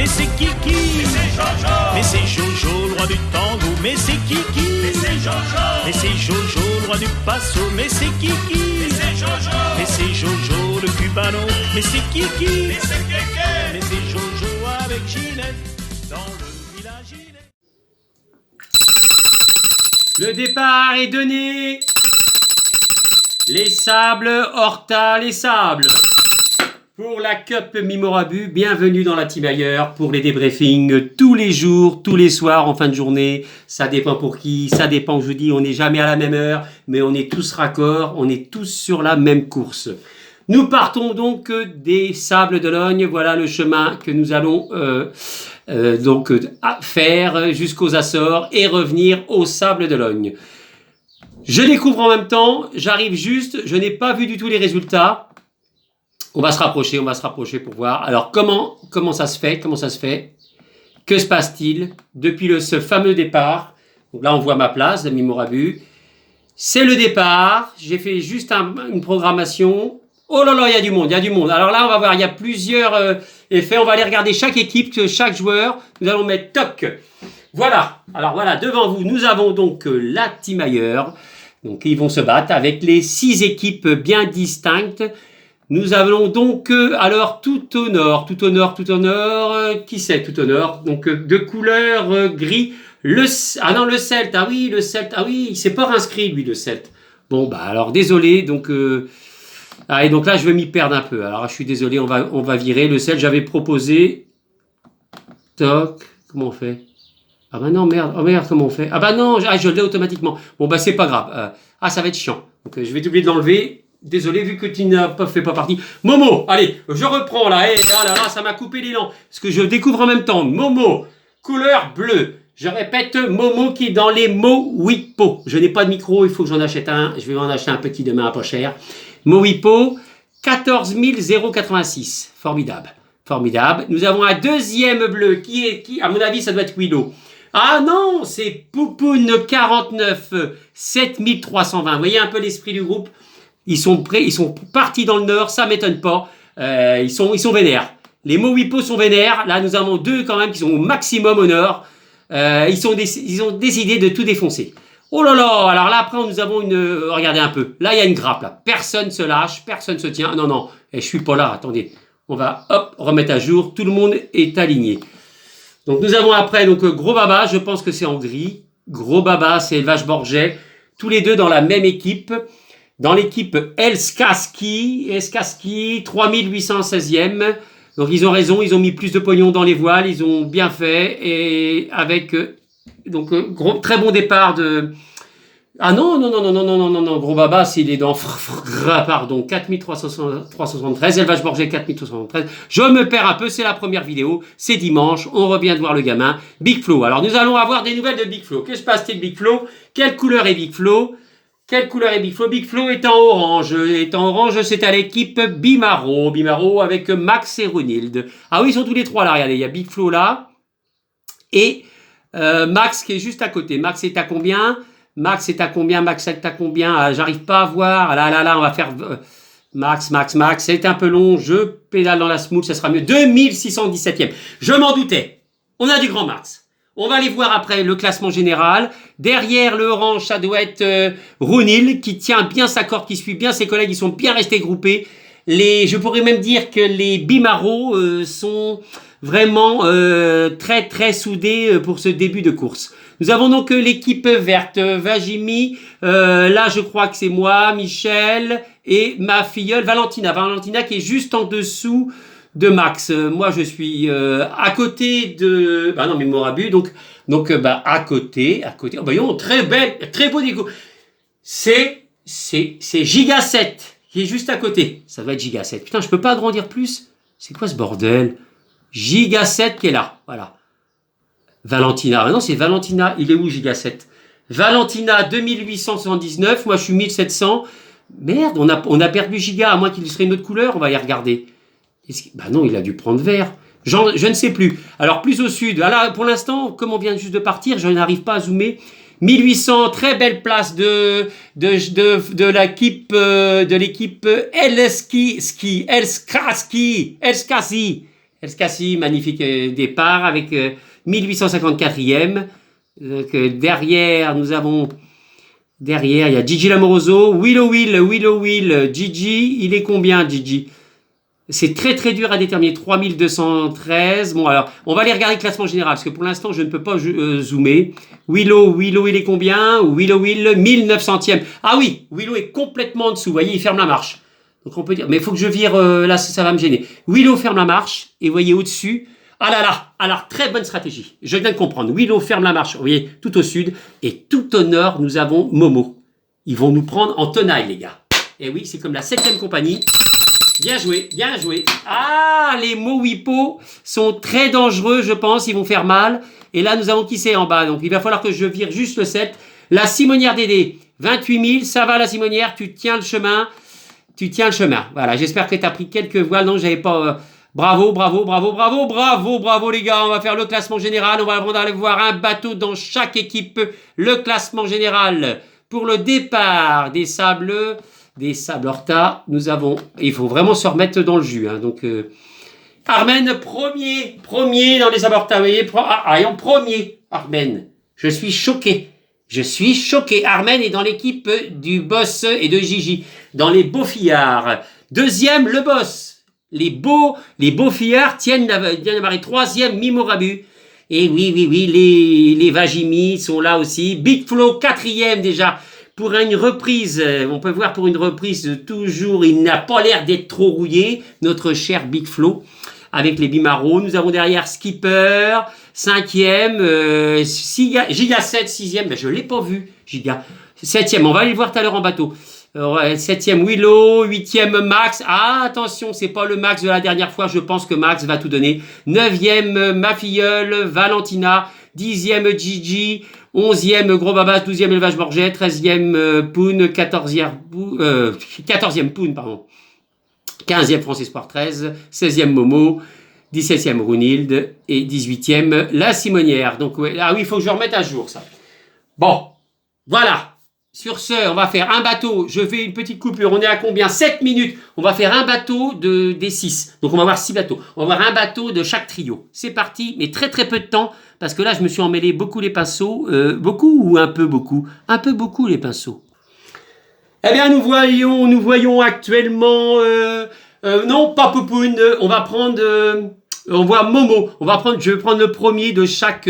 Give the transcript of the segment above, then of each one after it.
Mais c'est Kiki. Mais c'est Jojo, le roi du tango. Mais c'est Kiki. Mais c'est Jojo, le roi du passo. Mais c'est Kiki. Mais c'est Jojo, le cubano. Mais c'est Kiki. Mais c'est Jojo avec Ginette dans le village Ginette. Le départ est donné. Les sables, Horta, les sables. Pour la Cup Mimorabu, bienvenue dans la team ailleurs pour les débriefings tous les jours, tous les soirs en fin de journée. Ça dépend pour qui, ça dépend, je vous dis, on n'est jamais à la même heure, mais on est tous raccords, on est tous sur la même course. Nous partons donc des Sables d'Olonne. Voilà le chemin que nous allons faire jusqu'aux Açores et revenir aux Sables d'Olonne. Je découvre en même temps, j'arrive juste, je n'ai pas vu du tout les résultats. On va se rapprocher pour voir. Alors comment ça se fait, que se passe-t-il depuis ce fameux départ. Donc là on voit ma place de Mimorabu. C'est le départ, j'ai fait juste une programmation. Oh là là, il y a du monde. Alors là on va voir, il y a plusieurs effets. On va aller regarder chaque équipe, chaque joueur. Nous allons mettre toc. Voilà, alors voilà, devant vous, nous avons donc la team ailleurs. Donc ils vont se battre avec les 6 équipes bien distinctes. Nous avons donc, alors tout au nord, qui c'est tout au nord? Donc de couleur gris, le Celte, le Celte, il s'est pas inscrit lui le Celte. Bon bah alors désolé, donc, et donc là je vais m'y perdre un peu, alors je suis désolé, on va virer, le Celte j'avais proposé, toc, comment on fait? Ah bah non, merde, comment on fait? Ah bah non, je l'ai automatiquement. Bon bah c'est pas grave. Ça va être chiant. Donc je vais oublier de l'enlever. Désolé, vu que tu n'as pas fait partie. Momo, allez, je reprends là. Là, ça m'a coupé l'élan. Parce que je découvre en même temps. Momo, couleur bleue. Je répète, Momo qui est dans les Mowipo. Je n'ai pas de micro, il faut que j'en achète un. Je vais en acheter un petit demain à pas cher. Mowipo, 14 086. Formidable. Nous avons un deuxième bleu qui, à mon avis, ça doit être Willow. Ah non, c'est Poupoune 49, 7320. Vous voyez un peu l'esprit du groupe? Ils sont prêts, ils sont partis dans le nord, ça m'étonne pas. Ils sont vénères. Les Mowipo sont vénères. Là, nous avons 2 quand même qui sont au maximum au nord. Ils ont décidé de tout défoncer. Oh là là, alors là, après, nous avons regardez un peu. Là, il y a une grappe, là. Personne se lâche, personne se tient. Non, je suis pas là, attendez. On va, remettre à jour. Tout le monde est aligné. Donc, nous avons après, Gros Baba, je pense que c'est en gris. Gros Baba, c'est Vache Borget. Tous les deux dans la même équipe. Dans l'équipe Elskaski, 3816e. Donc, ils ont raison, ils ont mis plus de pognon dans les voiles, ils ont bien fait. Et avec, très bon départ de... Ah non, Gros Baba, il est dans 4373, Élevage Borget 4373. Je me perds un peu, c'est la première vidéo, c'est dimanche, on revient de voir le gamin. Big Flo, alors nous allons avoir des nouvelles de Big Flo. Que se passe-t-il Big Flo? Quelle couleur est Big Flo? Big Flo est en orange. C'est à l'équipe Bimaro avec Max et Runilde. Ah oui, ils sont tous les 3 là, regardez, il y a Big Flo là. Et Max qui est juste à côté. Max est à combien? J'arrive pas à voir. Là, on va faire Max. C'est un peu long. Je pédale dans la smooth, ça sera mieux. 2617e. Je m'en doutais. On a du grand Max. On va aller voir après le classement général. Derrière le orange, ça doit être Runil qui tient bien sa corde, qui suit bien ses collègues. Ils sont bien restés groupés. Je pourrais même dire que les Bimaro sont vraiment très très soudés pour ce début de course. Nous avons donc l'équipe verte, Vajimi, là je crois que c'est moi, Michel et ma filleule Valentina qui est juste en dessous de Max. Moi je suis à côté de Mimorabu, donc à côté. Oh, voyons, très beau déco. C'est Giga 7 qui est juste à côté. Ça doit être Giga 7. Putain, je peux pas agrandir plus. C'est quoi ce bordel? Giga 7 qui est là, voilà. Valentina, non, c'est Valentina, il est où Giga 7? Valentina 2879, moi je suis 1700. Merde, on a perdu Giga, à moins qu'il serait une autre couleur, on va y regarder. Non, il a dû prendre vert. Je ne sais plus. Alors plus au sud, là pour l'instant, comme on vient juste de partir, je n'arrive pas à zoomer. 1800, très belle place de l'équipe Elskasi. El Cassi, magnifique départ avec 1854e. Donc, derrière, il y a Gigi Lamoroso, Willow Will, Gigi, il est combien Gigi? C'est très très dur à déterminer, 3213. Bon alors, on va aller regarder le classement général, parce que pour l'instant, je ne peux pas zoomer. Willow, il est combien? Willow, 1900e. Ah oui, Willow est complètement en dessous, vous voyez, il ferme la marche. Donc on peut dire, mais il faut que je vire, là ça va me gêner. Willow ferme la marche, et vous voyez au-dessus, ah là là, alors très bonne stratégie, je viens de comprendre. Willow ferme la marche, vous voyez, tout au sud, et tout au nord, nous avons Momo. Ils vont nous prendre en tenaille, les gars. Et oui, c'est comme la 7e compagnie. Bien joué, bien joué. Ah, les Mowipo sont très dangereux, je pense, ils vont faire mal. Et là, nous avons qui c'est en bas, donc il va falloir que je vire juste le 7. La Simonière Dédé, 28 000, ça va la Simonière, tu tiens le chemin. Voilà, j'espère que tu as pris quelques voiles, non, j'avais pas... Bravo les gars, on va faire le classement général, on va aller voir un bateau dans chaque équipe, le classement général. Pour le départ des Sables Horta, nous avons, il faut vraiment se remettre dans le jus, hein, donc Armen, premier dans les Sables Horta, vous voyez, en premier, Armen, je suis choqué, Armen est dans l'équipe du boss et de Gigi, dans les beaux fillards, deuxième, le boss. Les beaux fillards tiennent la marée. Troisième, Mimorabu. Et oui, les Vajimi sont là aussi. Big Flo, quatrième déjà. Pour une reprise, on peut voir pour une reprise, toujours, il n'a pas l'air d'être trop rouillé, notre cher Big Flo, avec les Bimaro. Nous avons derrière Skipper, cinquième, Giga 7, sixième, ben je ne l'ai pas vu, Giga. Septième, on va aller le voir tout à l'heure en bateau. 7e Willow, 8e Max. Ah, attention, c'est pas le Max de la dernière fois. Je pense que Max va tout donner. 9e ma filleule, Valentina. 10e Gigi. 11e Gros Babas. 12e Élevage Borget. 13e Poon. 14e Poon, pardon. 15e France Espoir 13. 16e Momo. 17e Runilde. Et 18e La Simonière. Donc, ouais, ah oui, il faut que je remette à jour ça. Bon, voilà. Sur ce, on va faire un bateau. Je fais une petite coupure. On est à combien? 7 minutes. On va faire un bateau des 6. Donc, on va avoir 6 bateaux. On va avoir un bateau de chaque trio. C'est parti, mais très très peu de temps. Parce que là, je me suis emmêlé beaucoup les pinceaux. Beaucoup ou un peu beaucoup? Un peu beaucoup les pinceaux. Eh bien, nous voyons actuellement... non, pas Poupoune. On va prendre... on voit Momo. Je vais prendre le premier de chaque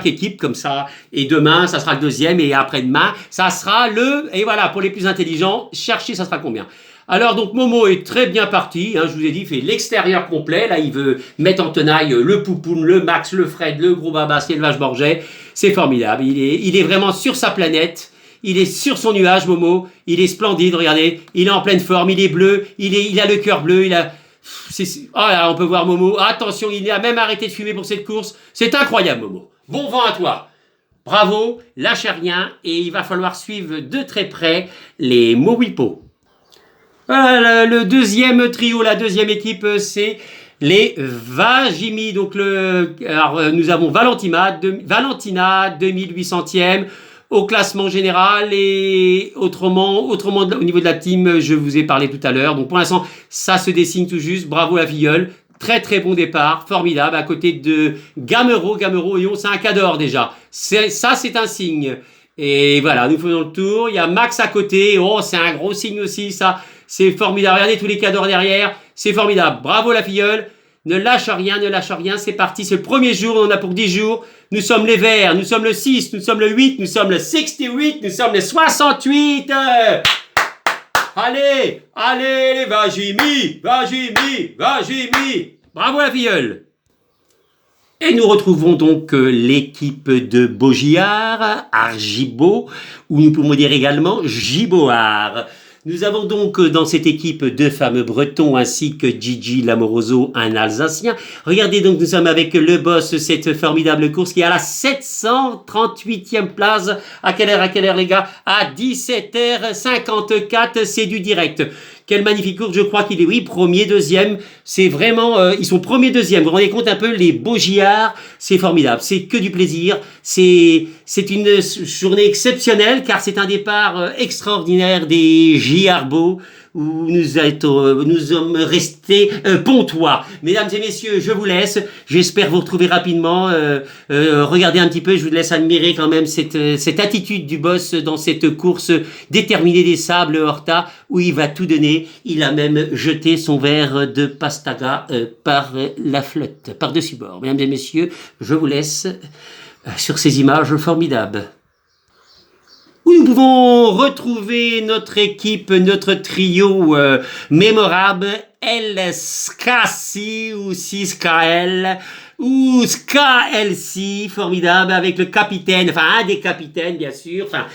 équipe comme ça. Et demain, ça sera le deuxième. Et après-demain, ça sera et voilà, pour les plus intelligents, cherchez, ça sera combien. Alors, donc, Momo est très bien parti. Hein, je vous ai dit, il fait l'extérieur complet. Là, il veut mettre en tenaille le Poupoune, le Max, le Fred, le Gros Babas, l'Élevage Borget. C'est formidable. Il est vraiment sur sa planète. Il est sur son nuage, Momo. Il est splendide, regardez. Il est en pleine forme. Il est bleu. Il a le cœur bleu. Là, on peut voir Momo. Attention, il a même arrêté de fumer pour cette course. C'est incroyable, Momo. Bon vent à toi. Bravo, lâchez rien. Et il va falloir suivre de très près les Mowipo. Voilà, le deuxième trio, la deuxième équipe, c'est les Vajimi. Donc, nous avons Valentina, 2800e. Au classement général et autrement au niveau de la team, je vous ai parlé tout à l'heure. Donc pour l'instant, ça se dessine tout juste. Bravo la filleule. Très très bon départ, formidable, à côté de Gamero, c'est un cador déjà. C'est un signe. Et voilà, nous faisons le tour. Il y a Max à côté. Oh, c'est un gros signe aussi, ça. C'est formidable. Regardez tous les cadors derrière. C'est formidable. Bravo la filleule. Ne lâche rien, c'est parti, c'est le premier jour, on en a pour 10 jours. Nous sommes les Verts, nous sommes le 6, nous sommes le 8, nous sommes le 68, nous sommes le 68. Allez, les Vajimi. Bravo la filleule. Et nous retrouvons donc l'équipe de Beaugiard, Argibo, ou nous pouvons dire également Giboard. Nous avons donc dans cette équipe deux fameux Bretons ainsi que Gigi Lamoroso, un Alsacien. Regardez donc, nous sommes avec le boss, cette formidable course qui est à la 738e place. À quelle heure les gars? À 17h54, c'est du direct. Quelle magnifique course, je crois qu'il est, oui, premier, deuxième. C'est vraiment, ils sont premier, deuxième. Vous vous rendez compte un peu, les Beaugiards, c'est formidable. C'est que du plaisir. C'est une journée exceptionnelle car c'est un départ extraordinaire des Giarbo où nous sommes restés pontois. Mesdames et messieurs, je vous laisse. J'espère vous retrouver rapidement. Regardez un petit peu, je vous laisse admirer quand même cette attitude du boss dans cette course déterminée des sables Horta, où il va tout donner. Il a même jeté son verre de pastaga par la flotte, par-dessus bord. Mesdames et messieurs, je vous laisse sur ces images formidables, où nous pouvons retrouver notre équipe, notre trio mémorable, El Skasi ou Siskael ou Ska-LC, formidable, avec le capitaine, enfin un des capitaines bien sûr, enfin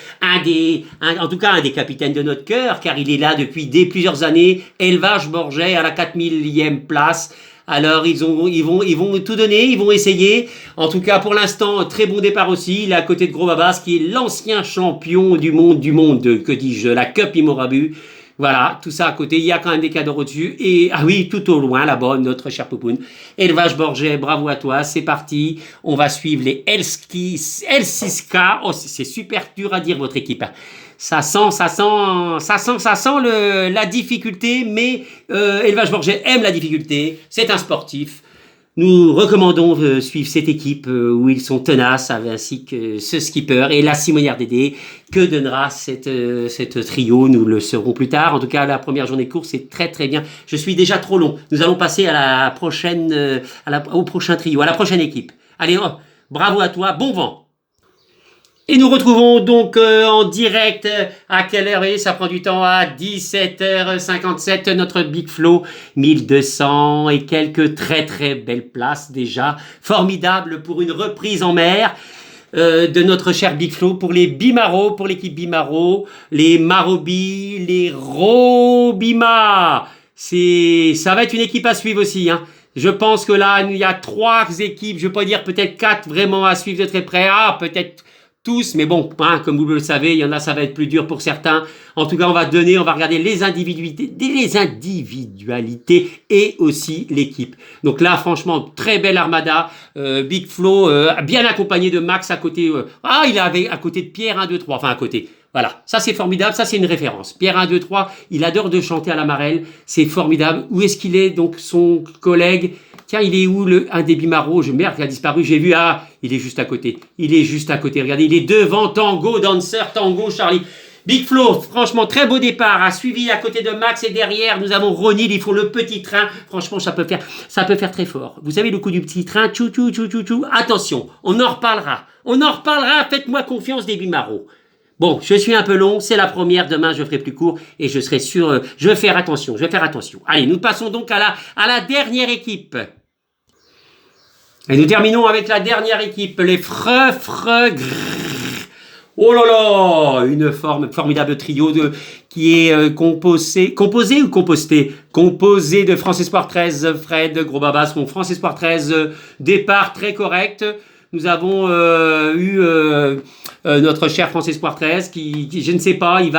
en tout cas un des capitaines de notre cœur, car il est là depuis plusieurs années, Élevage Borget à la 4000e place. Alors ils vont tout donner, ils vont essayer. En tout cas pour l'instant, très bon départ aussi. Il est à côté de Gros Babas qui est l'ancien champion du monde, que dis-je, la Cup Imorabu. Voilà, tout ça à côté. Il y a quand même des cadors au-dessus. Et ah oui, tout au loin là-bas, notre cher Poupoune. Élevage Borget, bravo à toi, c'est parti. On va suivre les Elsiska. Oh, c'est super dur à dire votre équipe. Ça sent la difficulté, mais Élevage Borget aime la difficulté, c'est un sportif. Nous recommandons suivre cette équipe où ils sont tenaces, ainsi que ce skipper et la Simonière Dédé. Que donnera cette trio? Nous le saurons plus tard. En tout cas, la première journée de course, c'est très très bien. Je suis déjà trop long. Nous allons passer à la prochaine, au prochain trio, à la prochaine équipe. Allez, bravo à toi, bon vent. Et nous retrouvons donc en direct, à quelle heure est, ça prend du temps, à 17h57, notre Big Flow, 1200 et quelques très très belles places déjà, formidable pour une reprise en mer de notre cher Big Flow, pour les Bimaro, pour l'équipe Bimaro, les Marobi, les Robima, ça va être une équipe à suivre aussi, hein. Je pense que là, il y a 3 équipes, je ne vais pas dire peut-être 4 vraiment à suivre de très près, peut-être tous, mais bon, hein, comme vous le savez, il y en a, ça va être plus dur pour certains. En tout cas, on va regarder les individualités et aussi l'équipe. Donc là, franchement, très belle armada. Big Flo, bien accompagné de Max à côté. Il est à côté de Pierre 1, 2, 3. Enfin, à côté. Voilà, ça c'est formidable, ça c'est une référence. Pierre 1, 2, 3, il adore de chanter à la marelle, c'est formidable. Où est-ce qu'il est, donc, son collègue? Tiens, il est où un des Bimaro? Merde, il a disparu, j'ai vu, il est juste à côté. Il est juste à côté, regardez, il est devant Tango, Dancer, Tango, Charlie. Big Flo, franchement, très beau départ, a suivi à côté de Max et derrière, nous avons Ronil, il faut le petit train. Franchement, ça peut faire très fort. Vous savez, le coup du petit train, tchou, tchou, tchou, tchou, tchou. Attention, on en reparlera, faites-moi confiance des Bimaro. Bon, je suis un peu long, c'est la première, demain je ferai plus court et je serai sûr, je vais faire attention. Allez, nous passons donc à la dernière équipe. Et nous terminons avec la dernière équipe, les Oh là là, une formidable trio qui est composé de France Espoir 13, Fred, Gros Babas, France Espoir 13, départ très correct. Nous avons eu notre cher France Espoir 13 qui, je ne sais pas, il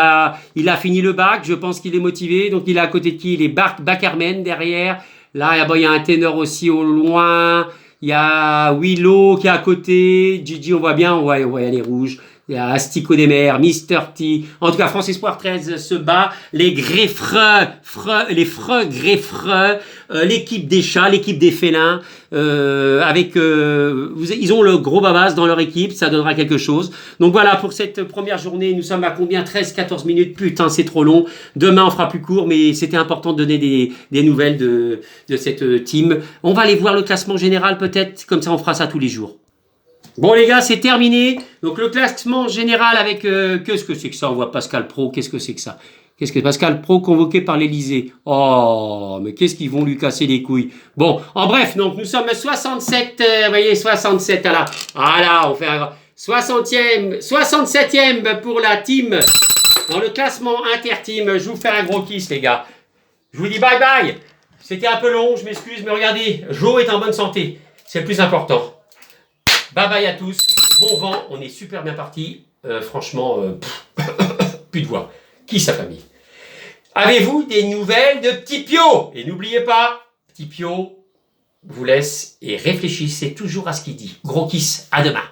a fini le bac, je pense qu'il est motivé, donc il est à côté de qui? Il est Bacarmen derrière. Là, il y a un ténor aussi au loin. Il y a Willow qui est à côté. Gigi, on voit bien, on voit les rouges. Il y a Astico des Mers, Mister T. En tout cas, France Espoir 13 se bat. Les greffreux, l'équipe des chats, l'équipe des félins. Ils ont le Gros Babas dans leur équipe, ça donnera quelque chose. Donc voilà, pour cette première journée, nous sommes à combien? 13-14 minutes. Putain, c'est trop long. Demain, on fera plus court, mais c'était important de donner des nouvelles de cette team. On va aller voir le classement général peut-être, comme ça on fera ça tous les jours. Bon les gars, c'est terminé. Donc le classement général avec qu'est-ce que c'est que ça? On voit Pascal Pro, qu'est-ce que c'est que ça? Qu'est-ce que Pascal Pro convoqué par l'Elysée? Oh, mais qu'est-ce qu'ils vont lui casser les couilles? Bon, en bref, donc nous sommes 67, vous voyez 67 à la. Voilà, on fait un 67e pour la team dans le classement inter-team. Je vous fais un gros kiss les gars. Je vous dis bye bye. C'était un peu long, je m'excuse, mais regardez, Joe est en bonne santé. C'est le plus important. Bye bye à tous, bon vent, on est super bien parti. Franchement, plus de voix. Qui sa famille? Avez-vous des nouvelles de Petit Pio? Et n'oubliez pas, Petit Pio vous laisse et réfléchissez toujours à ce qu'il dit. Gros kiss, à demain.